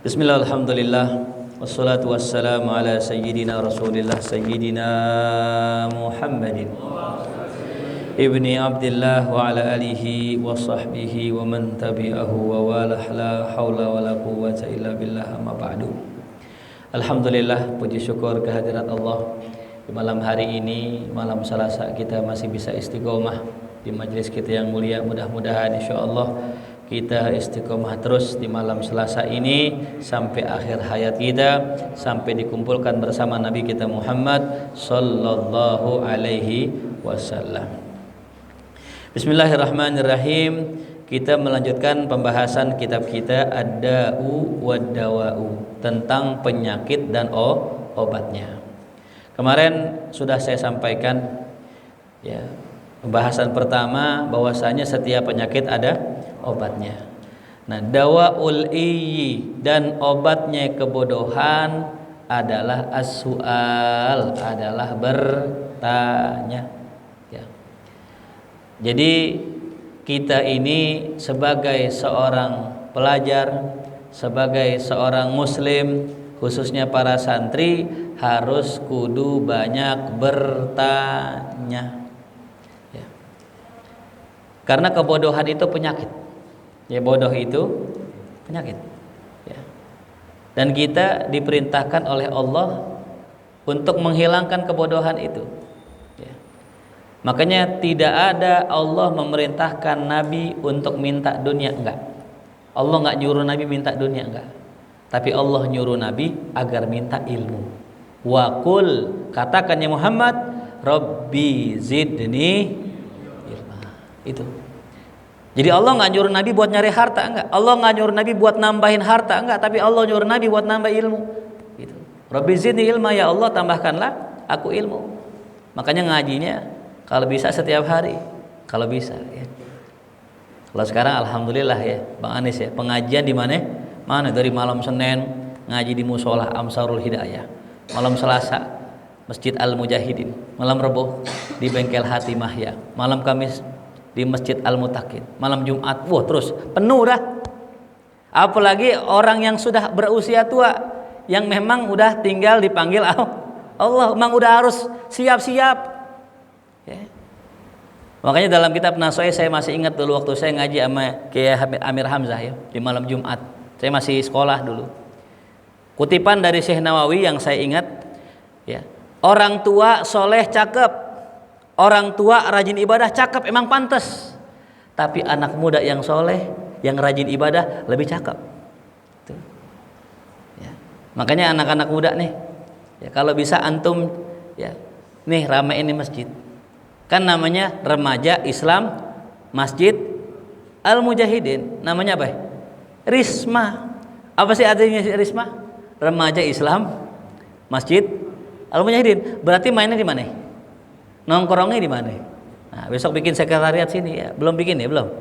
Bismillah, alhamdulillah, wassalatu wassalamu ala sayyidina rasulillah sayyidina Muhammadin ibni Abdillah wa ala alihi wa sahbihi wa man tabi'ahu wa walah, la hawla wa la quwwata illa billah, amma ba'du. Alhamdulillah, puji syukur kehadirat Allah. Di malam hari ini, malam Selasa, kita masih bisa istiqomah di majlis kita yang mulia. Mudah-mudahan insyaallah kita istiqomah terus di malam Selasa ini sampai akhir hayat kita, sampai dikumpulkan bersama Nabi kita Muhammad sallallahu alaihi wasallam. Bismillahirrahmanirrahim. Kita melanjutkan pembahasan kitab kita Ad-Da'u wad-Dawa'u, tentang penyakit dan obatnya. Kemarin sudah saya sampaikan ya, pembahasan pertama bahwasanya setiap penyakit ada obatnya. Nah, dawaul iyyi, dan obatnya kebodohan adalah as-su'al, adalah bertanya. Ya. Jadi kita ini sebagai seorang pelajar, sebagai seorang muslim, khususnya para santri, harus kudu banyak bertanya. Ya. Karena kebodohan itu penyakit. Ya, bodoh itu penyakit. Ya. Dan kita diperintahkan oleh Allah untuk menghilangkan kebodohan itu. Ya. Makanya tidak ada Allah memerintahkan Nabi untuk minta dunia, enggak. Allah enggak nyuruh Nabi minta dunia, enggak. Tapi Allah nyuruh Nabi agar minta ilmu. Wa qul, katakan ya Muhammad, Rabbi zidni ilma. Itu. Jadi Allah nggak nyuruh Nabi buat nyari harta, enggak. Allah nggak nyuruh Nabi buat nambahin harta, enggak. Tapi Allah nyuruh Nabi buat nambah ilmu. Gitu. Rabbi zidni ilma, ya Allah tambahkanlah aku ilmu. Makanya ngajinya kalau bisa setiap hari, kalau bisa. Ya. Kalau sekarang alhamdulillah ya, Bang Anis ya, pengajian di mana? Mana dari malam Senin ngaji di Musola Amsarul Hidayah, malam Selasa Masjid Al-Mujahidin, malam Rebo di Bengkel Hati Mahya, malam Kamis di Masjid Al-Mutaqin, malam Jumat, wah terus penuh dah. Apalagi orang yang sudah berusia tua, yang memang udah tinggal dipanggil Allah, memang udah harus siap-siap. Ya. Makanya dalam kitab Nasoih saya masih ingat dulu waktu saya ngaji sama Kiai Amir Hamzah ya, di malam Jumat. Saya masih sekolah dulu. Kutipan dari Syekh Nawawi yang saya ingat, ya, orang tua soleh cakep, orang tua rajin ibadah cakep, emang pantas. Tapi anak muda yang soleh, yang rajin ibadah lebih cakep. Tuh. Ya. Makanya anak-anak muda nih, ya, kalau bisa antum, ya, nih ramein ini masjid. Kan namanya Remaja Islam Masjid Al-Mujahidin. Namanya apa? Risma. Apa sih artinya Risma? Remaja Islam Masjid Al-Mujahidin. Berarti mainnya di mana? Nongkrongnya di mana? Nah, besok bikin sekretariat sini ya. Belum bikin ya, belum?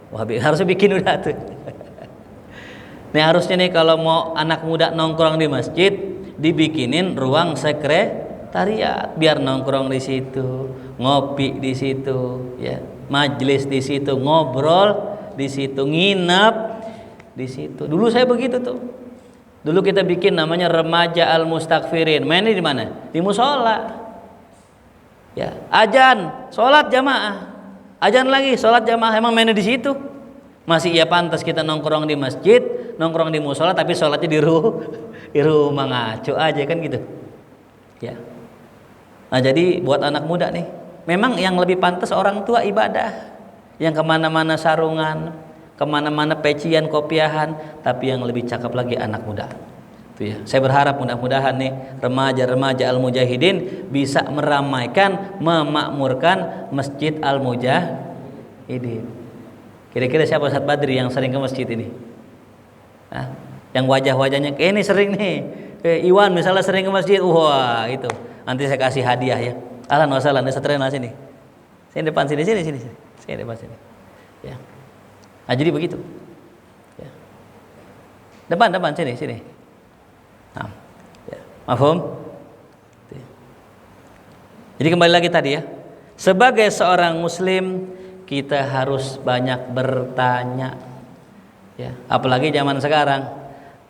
Wah, harusnya bikin udah tuh. Nih harusnya nih kalau mau anak muda nongkrong di masjid, dibikinin ruang sekretariat biar nongkrong di situ, ngopi di situ, ya, majelis di situ, ngobrol di situ, nginep di situ. Dulu saya begitu tuh. Dulu kita bikin namanya Remaja Al-Mustaghfirin. Mainnya di mana? Di musola. Ya, azan, sholat jamaah. Azan lagi, sholat jamaah. Emang mainnya di situ. Masih ya pantas kita nongkrong di masjid, nongkrong di musola, tapi sholatnya di rumah ngaco aja kan gitu. Ya. Nah jadi buat anak muda nih, memang yang lebih pantas orang tua ibadah, yang kemana-mana sarungan, kemana-mana pecian, kopiahan, tapi yang lebih cakep lagi anak muda. Itu ya. Saya berharap mudah-mudahan nih remaja-remaja Al-Mujahidin bisa meramaikan, memakmurkan Masjid Al-Mujahidin. Kira-kira siapa Ustaz Badri yang sering ke masjid ini? Nah, yang wajah-wajahnya ini sering nih. Iwan misalnya sering ke masjid, wah itu. Nanti saya kasih hadiah ya. Ahlan wa sahlan, satren sini. Sini depan sini. Sini depan sini. Ya. Nah, jadi begitu. Ya. Depan sini. Nah, ya. Mafhum? Jadi kembali lagi tadi ya. Sebagai seorang muslim kita harus banyak bertanya. Ya, apalagi zaman sekarang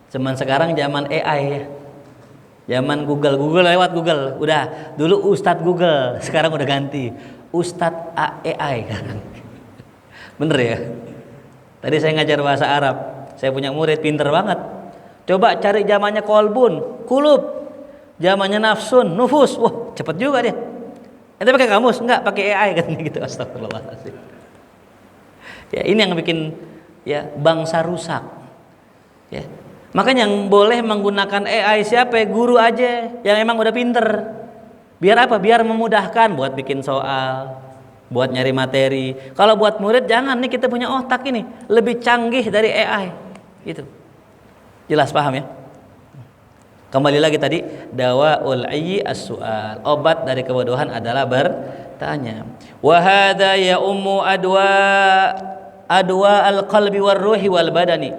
Zaman sekarang zaman AI ya. Zaman Google lewat Google. Udah, dulu Ustadz Google, sekarang udah ganti Ustadz AI. Bener ya? Tadi saya ngajar bahasa Arab. Saya punya murid pinter banget. Coba cari zamannya kolbun, kulub. Zamannya nafsun, nufus. Wah, cepet juga dia. Ente pakai kamus? Enggak, pakai AI kan gitu. Astagfirullahaladzim. Ya, ini yang bikin ya bangsa rusak. Ya. Makanya yang boleh menggunakan AI siapa? Guru aja yang emang udah pinter. Biar apa? Biar memudahkan buat bikin soal, buat nyari materi. Kalau buat murid jangan, nih kita punya otak ini lebih canggih dari AI. Gitu. Jelas paham ya? Kembali lagi tadi, dawaul ayyi as-su'al. Obat dari kebodohan adalah bertanya. Wa hadza ya ummu adwa al-qalbi war ruhi wal badani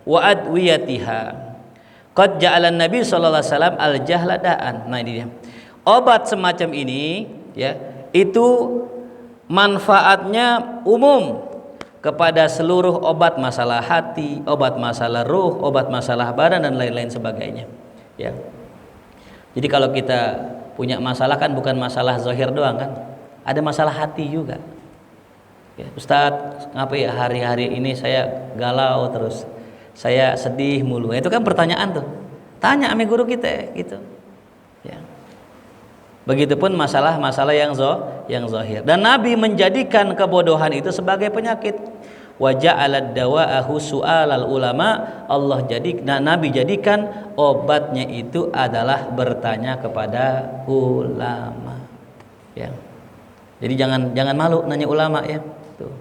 wa adwiyatiha. Qad ja'ala Nabi sallallahu alaihi wasallam al-jahla da'an. Nah ini dia. Obat semacam ini ya, itu manfaatnya umum kepada seluruh obat masalah hati, obat masalah ruh, obat masalah badan dan lain-lain sebagainya. Ya. Jadi kalau kita punya masalah kan bukan masalah zahir doang kan, ada masalah hati juga. Ya, Ustadz, ngapa ya hari-hari ini saya galau terus, saya sedih mulu. Itu kan pertanyaan tuh. Tanya sama guru kita gitu. Ya. Begitupun masalah-masalah yang zahir. Dan Nabi menjadikan kebodohan itu sebagai penyakit. Wa ja'alad dawa'ahu su'alal ulama. Nabi jadikan obatnya itu adalah bertanya kepada ulama. Ya. Jadi jangan malu nanya ulama ya. Tuh.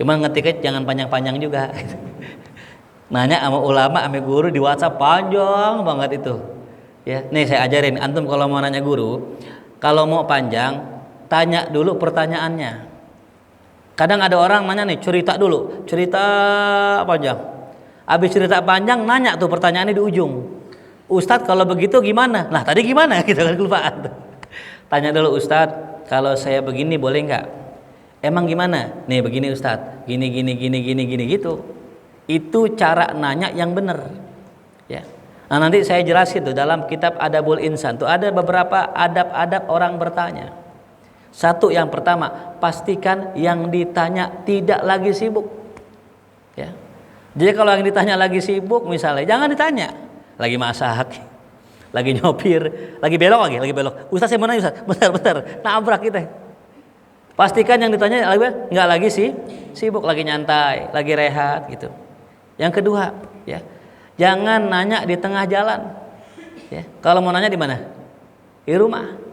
Cuma ngetiknya jangan panjang-panjang juga. Nanya sama ulama, sama guru di WhatsApp panjang banget itu. Ya, nih saya ajarin antum kalau mau nanya guru, kalau mau panjang, tanya dulu pertanyaannya. Kadang ada orang nanya nih, cerita dulu, cerita panjang. Habis cerita panjang, nanya tuh pertanyaannya di ujung. Ustadz kalau begitu gimana? Nah tadi gimana? Gitu kan kelupaan. Tanya dulu Ustadz, kalau saya begini boleh nggak? Emang gimana? Nih begini Ustadz, gini gitu. Itu cara nanya yang benar. Ya. Nah nanti saya jelasin tuh dalam kitab Adabul Insan tuh ada beberapa adab-adab orang bertanya. Satu yang pertama, pastikan yang ditanya tidak lagi sibuk. Ya. Jadi kalau yang ditanya lagi sibuk misalnya, jangan ditanya. Lagi masak, lagi nyopir, lagi belok. Ustaz saya mau nanya Ustaz, bentar, nabrak kita. Pastikan yang ditanya nggak lagi sibuk, lagi nyantai, lagi rehat gitu. Yang kedua, ya, jangan nanya di tengah jalan. Ya. Kalau mau nanya di mana? Di rumah.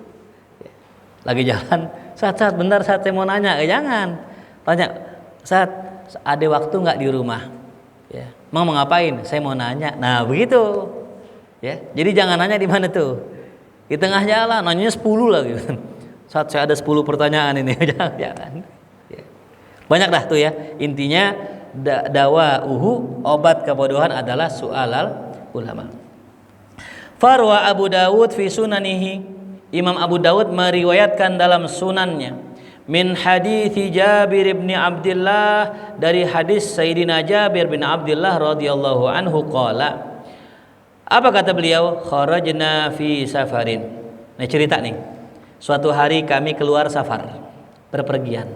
Lagi jalan, saat bentar saat saya mau nanya, jangan tanya saat ada waktu nggak di rumah, ya mau ngapain? Saya mau nanya. Nah begitu, ya jadi jangan nanya di mana tuh, di tengah jalan, nanyanya 10 lagi. Saat saya ada 10 pertanyaan ini, jangan. Ya. Banyak dah tuh ya. Intinya obat kebodohan adalah su'alal ulama. Farwa Abu Dawud fi sunanihi. Imam Abu Dawud meriwayatkan dalam sunannya min hadits Jabir bin Abdullah, dari hadis Sayyidina Jabir bin Abdullah radhiyallahu anhu qala. Apa kata beliau? Kharajna fi safarin. Nah cerita nih. Suatu hari kami keluar safar, berpergian.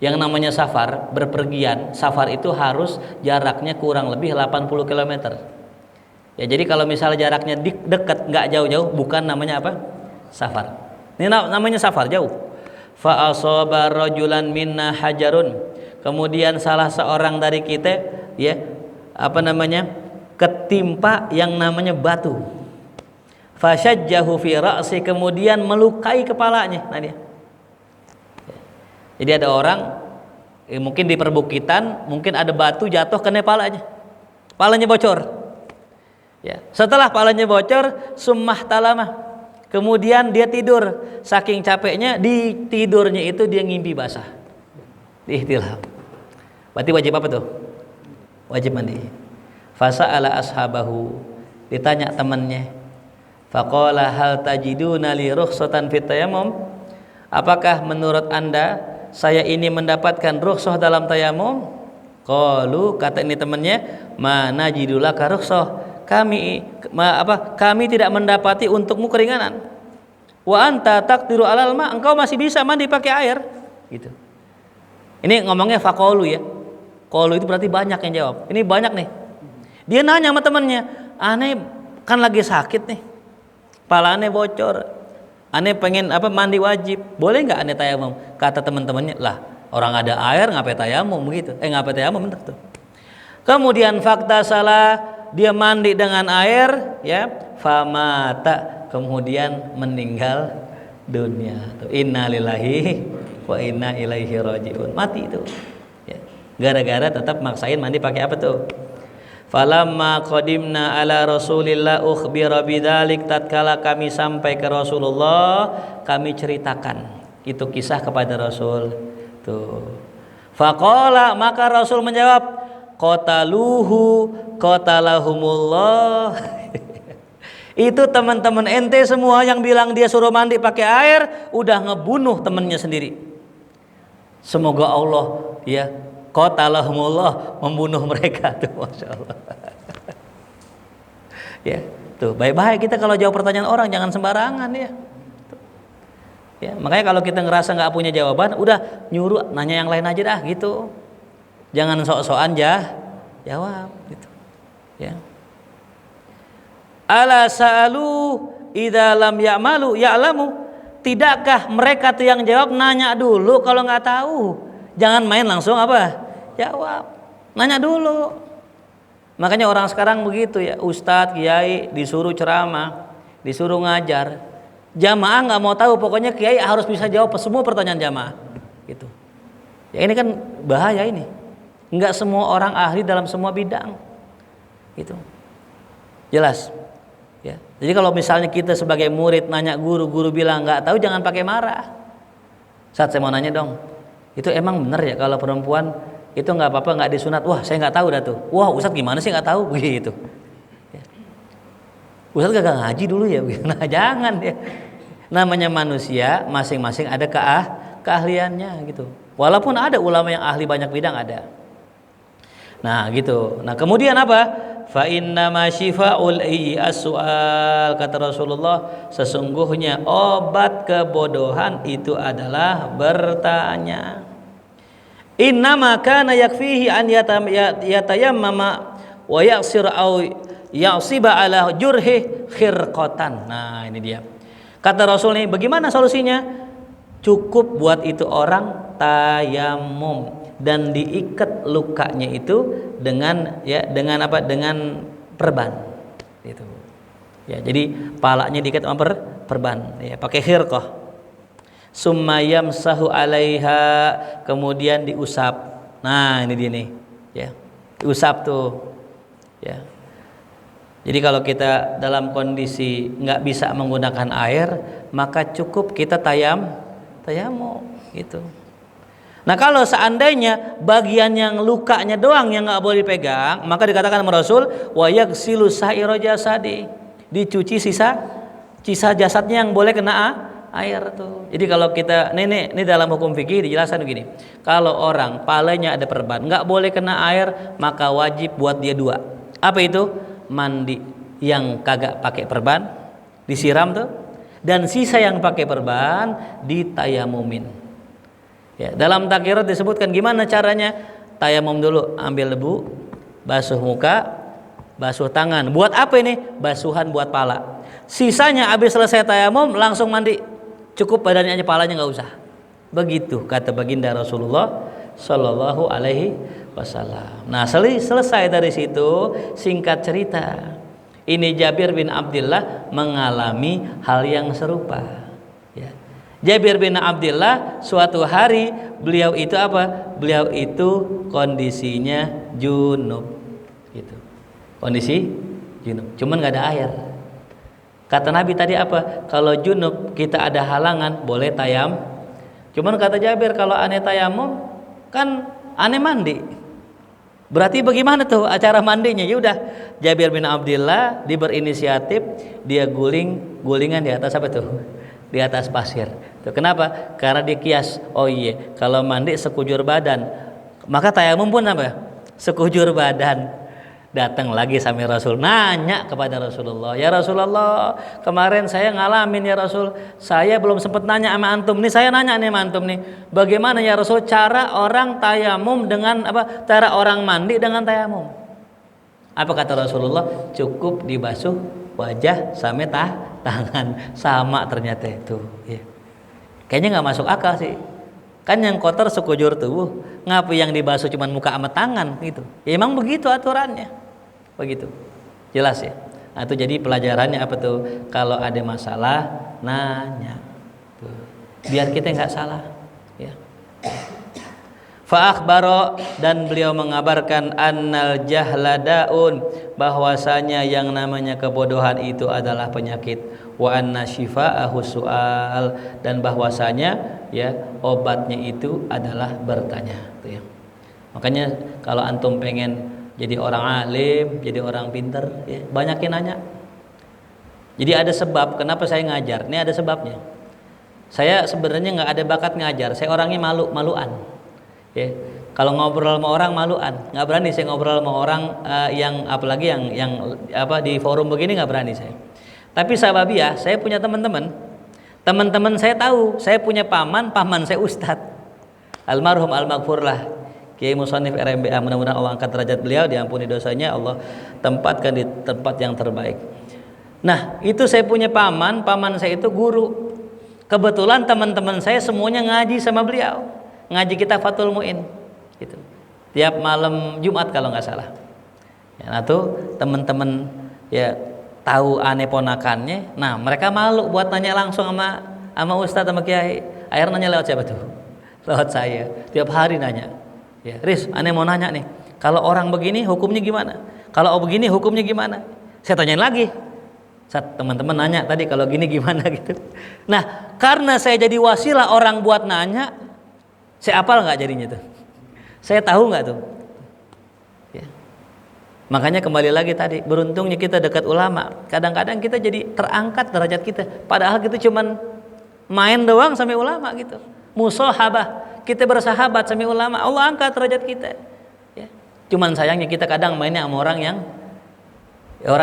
Yang namanya safar, berpergian, safar itu harus jaraknya kurang lebih 80 km. Ya jadi kalau misalnya jaraknya dekat, enggak jauh-jauh, bukan namanya apa? Safar. Ini namanya safar jauh. Fa asaba rajulan minna hajarun. Kemudian salah seorang dari kita ya ketimpa yang namanya batu. Fashajjahu fi ra'si, kemudian melukai kepalanya. Nah dia. Jadi ada orang mungkin di perbukitan, mungkin ada batu jatuh kena palanya. Palanya bocor. Ya, setelah palanya bocor, summah talamah. Kemudian dia tidur, saking capeknya di tidurnya itu dia ngimpi basah. Ihtilam. Berarti wajib apa tuh? Wajib mandi. Fasa'ala ashabahu, ditanya temannya. Faqala hal tajiduna li rukhsatan fit tayammum? Apakah menurut Anda saya ini mendapatkan rukhsah dalam tayamum? Qalu, kata ini temannya, ma najidulaka rukhsah. kami tidak mendapati untukmu keringanan. Wa anta taqdiru alal ma, engkau masih bisa mandi pakai air, gitu. Ini ngomongnya faqalu ya. Qalu itu berarti banyak yang jawab. Ini banyak nih. Dia nanya sama temannya, "Aneh kan lagi sakit nih. Pala aneh bocor. Aneh pengen mandi wajib. Boleh enggak aneh tayamum?" Kata teman-temannya, "Lah, orang ada air ngapain tayamum begitu?" Ngapain tayamum bener tuh. Kemudian fakta salah, dia mandi dengan air ya, famata, kemudian meninggal dunia. Innalillahi wa inna ilaihi rajiun. Mati itu. Ya. Gara-gara tetap maksain mandi pakai apa tuh? Falamma qadimna ala Rasulillah ukhbira bidzalik, tatkala kami sampai ke Rasulullah, kami ceritakan itu kisah kepada Rasul. Tuh. Faqala, maka Rasul menjawab, qataluhu qatalahumullah. Itu teman-teman ente semua yang bilang dia suruh mandi pakai air udah ngebunuh temannya sendiri. Semoga Allah ya qatalahumullah, membunuh mereka tuh, Masya Allah. Ya, tuh baik-baik kita kalau jawab pertanyaan orang jangan sembarangan ya. Ya, makanya kalau kita ngerasa nggak punya jawaban, udah nyuruh nanya yang lain aja dah gitu. Jangan sok-sokan jawab gitu. Ya. Ala sa'alu idza lam ya'lamu. Tidakkah mereka tuh yang jawab nanya dulu kalau nggak tahu. Jangan main langsung jawab. Nanya dulu. Makanya orang sekarang begitu ya, ustadz, kiai disuruh ceramah, disuruh ngajar. Jamaah nggak mau tahu, pokoknya kiai harus bisa jawab semua pertanyaan jamaah. Gitu. Ya ini kan bahaya ini. Nggak semua orang ahli dalam semua bidang. Gitu. Jelas. Ya. Jadi kalau misalnya kita sebagai murid nanya guru bilang nggak tahu, jangan pakai marah. Saat saya mau nanya dong, itu emang benar ya kalau perempuan itu nggak apa-apa nggak disunat? Wah saya nggak tahu dah tuh. Wah Ustadz gimana sih nggak tahu begitu? Ya. Ustadz gak ngaji dulu ya? Nah jangan ya. Namanya manusia masing-masing ada keahliannya gitu. Walaupun ada ulama yang ahli banyak bidang ada. Nah gitu. Nah kemudian apa? Fa inna ma syifa'ul as-su'al, kata Rasulullah, sesungguhnya obat kebodohan itu adalah bertanya. Inna ma kana yakfihi an yatayammama wa yaksir au yasiba ala jurhi khirqatan. Nah ini dia. Kata Rasul nih, bagaimana solusinya? Cukup buat itu orang tayamum dan diikat lukanya itu dengan dengan perban gitu. Ya, jadi palanya diikat sama perban ya, pakai khirqah. Summa yamsahu 'alaiha, kemudian diusap. Nah, ini dia nih ya. Diusap tuh. Ya. Jadi kalau kita dalam kondisi nggak bisa menggunakan air, maka cukup kita tayamum gitu. Nah kalau seandainya bagian yang lukanya doang yang nggak boleh dipegang, maka dikatakan sama Rasul, wa yaghsilu sa'ira jasadi, dicuci sisa jasadnya yang boleh kena air tuh. Jadi kalau kita ini dalam hukum fikih dijelaskan begini, kalau orang palanya ada perban nggak boleh kena air, maka wajib buat dia dua. Apa itu? Mandi yang kagak pakai perban disiram tuh, dan sisa yang pakai perban ditayamumin. Ya, dalam takhirat disebutkan gimana caranya. Tayamum dulu, ambil debu, basuh muka, basuh tangan. Buat apa ini? Basuhan buat pala. Sisanya habis selesai tayamum langsung mandi. Cukup badannya aja, palanya nggak usah. Begitu kata baginda Rasulullah Shallallahu Alaihi Wasallam. Nah selesai dari situ, singkat cerita, ini Jabir bin Abdullah mengalami hal yang serupa. Ya. Jabir bin Abdullah suatu hari beliau itu apa? Beliau itu kondisinya junub, gitu. Kondisi junub, cuman nggak ada air. Kata Nabi tadi apa? Kalau junub kita ada halangan boleh tayam. Cuman kata Jabir kalau aneh tayamum kan aneh mandi. Berarti bagaimana tuh acara mandinya? Ya udah, Jabir bin Abdullah dia berinisiatif, dia gulingan di atas apa tuh? Di atas pasir. Tuh, kenapa? Karena dia kias. Oh iya, kalau mandi sekujur badan, maka tayamum pun apa? Sekujur badan. Datang lagi sampai Rasul, nanya kepada Rasulullah, ya Rasulullah, kemarin saya ngalamin ya Rasul, saya belum sempat nanya sama antum, nih saya nanya nih sama antum nih, bagaimana ya Rasul cara orang tayamum dengan apa, cara orang mandi dengan tayamum? Apa kata Rasulullah? Cukup dibasuh wajah sampai tangan, sama ternyata itu. Ya. Kayaknya nggak masuk akal sih. Kan yang kotor sekujur tubuh, ngapa yang dibasuh cuma muka sama tangan gitu? Ya, emang begitu aturannya. Begitu, jelas ya. Nah, itu jadi pelajarannya apa tuh? Kalau ada masalah nanya, tuh. Biar kita nggak salah. Ya. Fa akhbaro, dan beliau mengabarkan annal jahla daun, bahwasanya yang namanya kebodohan itu adalah penyakit, wa anna syifa'ahu su'al, dan bahwasanya ya obatnya itu adalah bertanya, tuh ya. Makanya kalau antum pengen jadi orang alim, jadi orang pinter, ya, banyakin nanya. Jadi ada sebab kenapa saya ngajar. Ini ada sebabnya. Saya sebenarnya nggak ada bakat ngajar. Saya orangnya malu-maluan. Ya. Kalau ngobrol sama orang maluan, nggak berani saya ngobrol sama orang yang apalagi yang apa di forum begini, nggak berani saya. Tapi sahabiah, saya punya teman-teman saya tahu, saya punya paman saya ustadz, almarhum al-maghfurlah Kiai Musannif RMBA, mudah-mudahan Allah angkat derajat beliau, diampuni dosanya, Allah tempatkan di tempat yang terbaik. Nah, itu saya punya paman saya itu guru. Kebetulan teman-teman saya semuanya ngaji sama beliau, ngaji kita Fathul Muin, gitu. Tiap malam Jumat kalau nggak salah. Ya, nah tuh teman-teman ya tahu aneh ponakannya. Nah, mereka malu buat nanya langsung sama ustadz sama kiai. Akhirnya nanya lewat siapa tuh? Lewat saya. Tiap hari nanya. Ya, Riz, aneh mau nanya nih, kalau orang begini hukumnya gimana? Kalau begini hukumnya gimana? Saya tanyain lagi. Saat teman-teman nanya tadi kalau gini gimana gitu. Nah, karena saya jadi wasilah orang buat nanya, saya apal nggak jadinya tuh? Saya tahu nggak tuh? Ya. Makanya kembali lagi tadi, beruntungnya kita dekat ulama. Kadang-kadang kita jadi terangkat derajat kita. Padahal kita cuman main doang sama ulama gitu. Musahabah. Kita bersahabat sama ulama, Allah angkat derajat kita. Ya. Cuman sayangnya kita kadang mainnya sama orang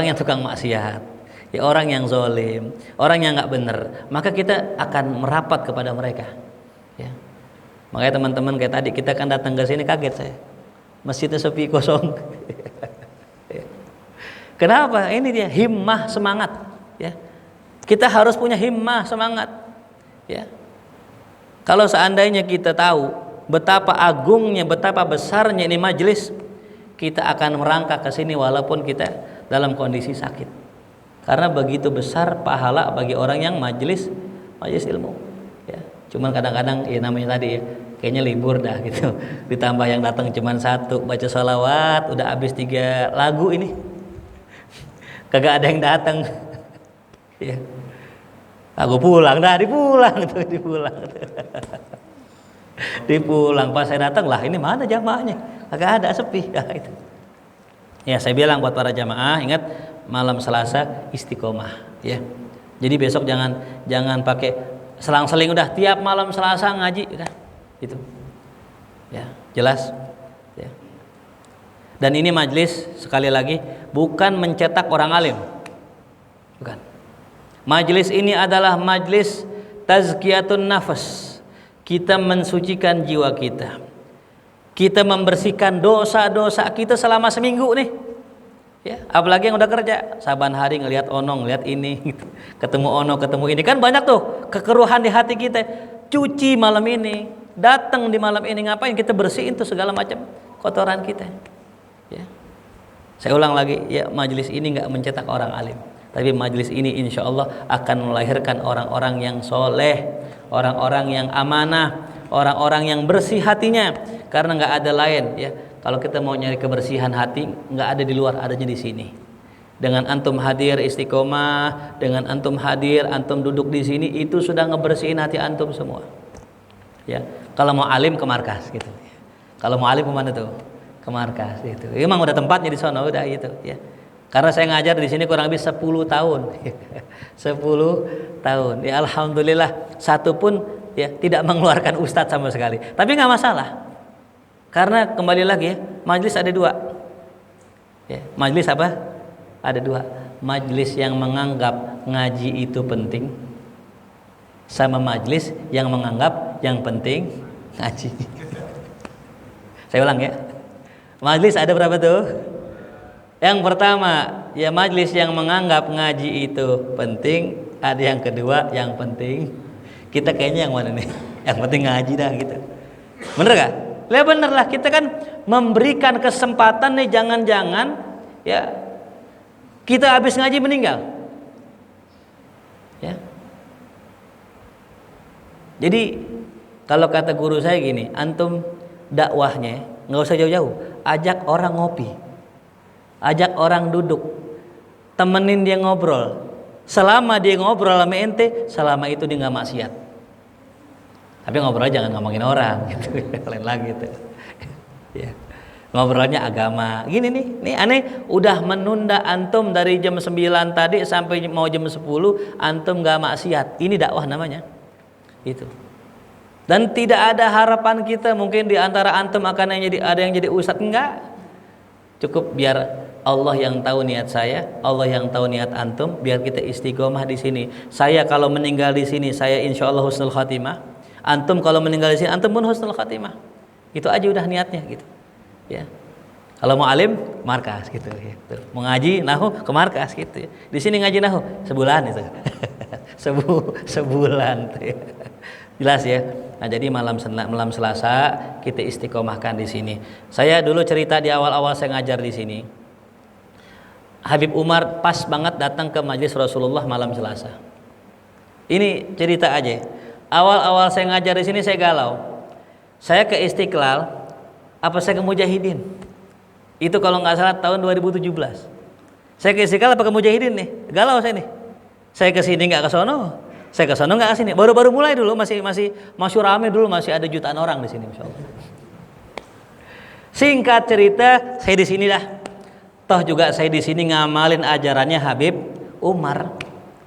yang tukang maksiat, ya orang yang zolim, orang yang nggak bener. Maka kita akan merapat kepada mereka. Ya. Makanya teman-teman kayak tadi kita kan datang ke sini kaget saya, masjidnya sepi kosong. Ya. Kenapa? Ini dia himmah, semangat. Ya. Kita harus punya himmah, semangat. Ya. Kalau seandainya kita tahu betapa agungnya, betapa besarnya ini majelis, kita akan merangkak ke sini walaupun kita dalam kondisi sakit. Karena begitu besar pahala bagi orang yang majelis ilmu. Ya. Cuman kadang-kadang ya namanya tadi ya, kayaknya libur dah gitu. Ditambah yang datang cuma satu, baca sholawat, udah habis 3 lagu ini. Kagak ada yang datang. Ya. Aku pulang dah, dipulang. Dipulang pas saya datang lah, ini mana jamaahnya? Agak ada, sepi. Ya, saya bilang buat para jamaah, ingat malam Selasa istiqomah, ya. Jadi besok jangan pakai selang-seling, udah tiap malam Selasa ngaji, udah gitu. Ya, jelas. Ya. Dan ini majelis sekali lagi bukan mencetak orang alim, bukan. Majlis ini adalah majlis tazkiyatun nafas. Kita mensucikan jiwa kita. Kita membersihkan dosa-dosa kita selama seminggu nih. Ya, apalagi yang udah kerja, saban hari ngelihat ono, ngelihat ini, gitu. Ketemu ono, ketemu ini, kan banyak tuh kekeruhan di hati kita. Cuci malam ini, datang di malam ini, ngapain kita bersihin tuh segala macam kotoran kita. Ya. Saya ulang lagi, ya majlis ini nggak mencetak orang alim. Tapi majelis ini insya Allah akan melahirkan orang-orang yang soleh, orang-orang yang amanah, orang-orang yang bersih hatinya. Karena nggak ada lain ya. Kalau kita mau nyari kebersihan hati, nggak ada di luar, adanya di sini. Dengan antum hadir istiqomah, dengan antum hadir, antum duduk di sini, itu sudah ngebersihin hati antum semua. Ya, kalau mau alim ke markas gitu. Kalau mau alim kemana tuh? Ke markas gitu. Emang udah tempatnya di sana, udah gitu. Ya. Karena saya ngajar di sini kurang lebih 10 tahun. 10 tahun. Ya alhamdulillah satu pun ya tidak mengeluarkan ustadz sama sekali. Tapi nggak masalah. Karena kembali lagi ya, majelis ada 2. Ya, majelis apa? Ada dua. Majelis yang menganggap ngaji itu penting, sama majelis yang menganggap yang penting ngaji. Saya ulang ya. Majelis ada berapa tuh? Yang pertama, ya majelis yang menganggap ngaji itu penting. Ada yang kedua, yang penting. Kita kayaknya yang mana nih? Yang penting ngaji dah gitu. Bener gak? Ya bener lah, kita kan memberikan kesempatan nih, jangan-jangan ya kita habis ngaji meninggal. Ya. Jadi kalau kata guru saya gini, antum dakwahnya nggak usah jauh-jauh, ajak orang ngopi, ajak orang duduk, temenin dia ngobrol. Selama dia ngobrol sama ente, selama itu dia nggak maksiat. Tapi ngobrol jangan ngomongin orang, gitu, lain lagi tuh. Ya. Ngobrolnya agama. Gini nih aneh udah menunda antum dari jam 9 tadi sampai mau jam 10, antum nggak maksiat. Ini dakwah namanya. Itu. Dan tidak ada harapan kita mungkin di antara antum akan ada yang jadi ustadz, enggak. Cukup biar Allah yang tahu niat saya, Allah yang tahu niat antum, biar kita istiqomah di sini. Saya kalau meninggal di sini, saya insya Allah husnul khatimah. Antum kalau meninggal di sini, antum pun husnul khatimah. Itu aja udah niatnya gitu. Ya. Kalau mau alim, markas gitu. Mau ngaji nahu ke markas gitu. Di sini ngaji nahu sebulan itu. Sebulan tuh. Ya. Jelas ya. Nah, jadi malam Selasa kita istiqomahkan di sini. Saya dulu cerita di awal-awal saya ngajar di sini. Habib Umar pas banget datang ke majelis Rasulullah malam Selasa. Ini cerita aja. Awal-awal saya ngajar di sini saya galau. Saya ke Istiqlal, apa saya ke Mujahidin? Itu kalau nggak salah tahun 2017. Saya ke Istiqlal apa ke Mujahidin nih? Galau saya nih. Saya ke sini nggak ke sono. Saya ke sono nggak ke sini. Baru-baru mulai dulu masih rame dulu, masih ada jutaan orang di sini, insyaallah. Singkat cerita, saya di sini dah. Toh juga saya di sini ngamalin ajarannya Habib Umar.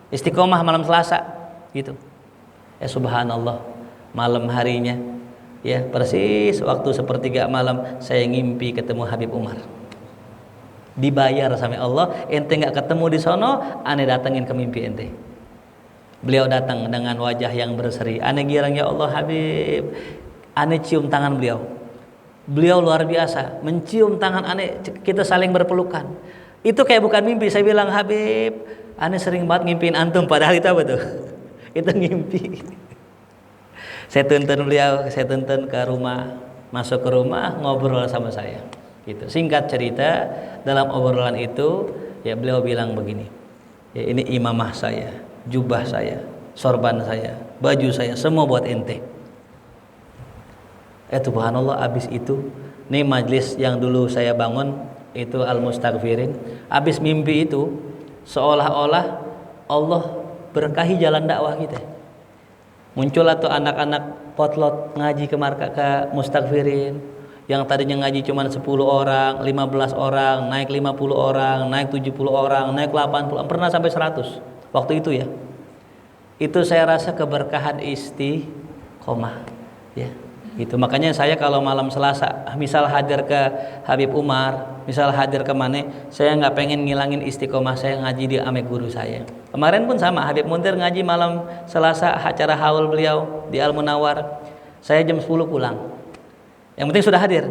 Istiqomah malam Selasa, gitu. Ya subhanallah, malam harinya, ya persis waktu sepertiga malam saya ngimpi ketemu Habib Umar. Dibayar sama Allah, ente nggak ketemu di sono, ane datengin ke mimpi ente. Beliau datang dengan wajah yang berseri. Ane girang, ya Allah Habib. Ane cium tangan beliau. Beliau luar biasa, mencium tangan ane, kita saling berpelukan. Itu kayak bukan mimpi. Saya bilang, Habib, ane sering banget ngimpiin antum, padahal itu apa tuh? Itu ngimpi. Saya tuntun beliau, saya tuntun ke rumah, masuk ke rumah, ngobrol sama saya. Gitu. Singkat cerita, dalam obrolan itu, ya beliau bilang begini, ya ini imamah saya, jubah saya, sorban saya, baju saya, semua buat ente. Subhanallah, abis itu, nih majlis yang dulu saya bangun, itu Al-Mustaghfirin, abis mimpi itu, seolah-olah Allah berkahi jalan dakwah kita. Muncul atau anak-anak potlot ngaji ke Mustaghfirin, yang tadinya ngaji cuma 10 orang, 15 orang, naik 50 orang, naik 70 orang, naik 80, pernah sampai 100 waktu itu ya. Itu saya rasa keberkahan istiqomah ya. Gitu. Makanya saya kalau malam Selasa misal hadir ke Habib Umar, misal hadir ke mana, saya nggak pengen ngilangin istiqomah saya ngaji di ame guru saya. Kemarin pun sama, Habib Muntir ngaji malam Selasa acara haul beliau di Al Munawar. Saya jam 10 pulang. Yang penting sudah hadir.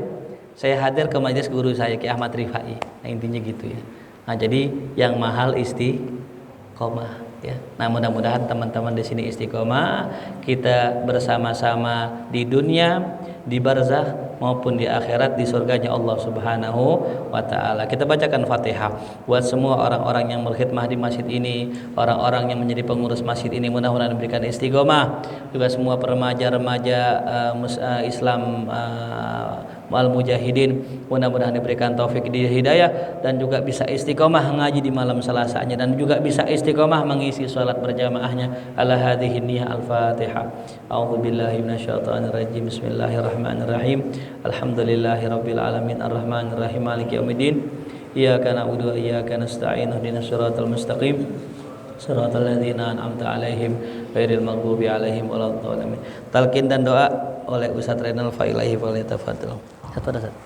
Saya hadir ke majelis guru saya Ki Ahmad Rifai. Nah, intinya gitu ya. Nah, jadi yang mahal istiqomah. Ya, nah mudah-mudahan teman-teman di sini istiqomah, kita bersama-sama di dunia, di barzakh maupun di akhirat, di surganya Allah Subhanahu wa taala. Kita bacakan Fatihah buat semua orang-orang yang berkhidmah di masjid ini, orang-orang yang menjadi pengurus masjid ini, mudah-mudahan diberikan istiqomah. Juga semua remaja-remaja Islam Al-Mujahidin, mudah-mudahan diberikan taufik di hidayah dan juga bisa istiqomah ngaji di malam Selasanya, dan juga bisa istiqomah mengisi salat berjamaahnya. Ala hadhihi niyyah al-Fatihah. A'udzubillahi minasyaitonir rajim. Bismillahirrahmanirrahim. Alhamdulillahirabbil alamin arrahmanir rahim maliki yaumiddin. Iyyaka na'budu wa iyyaka nasta'in. Ihdinas siratal mustaqim. Shiratal ladzina an'amta 'alaihim ghairil maghdubi 'alaihim waladdallin. Talqin dan doa oleh Ustaz Renal Failahi, boleh tafadhol. Satu ada satu.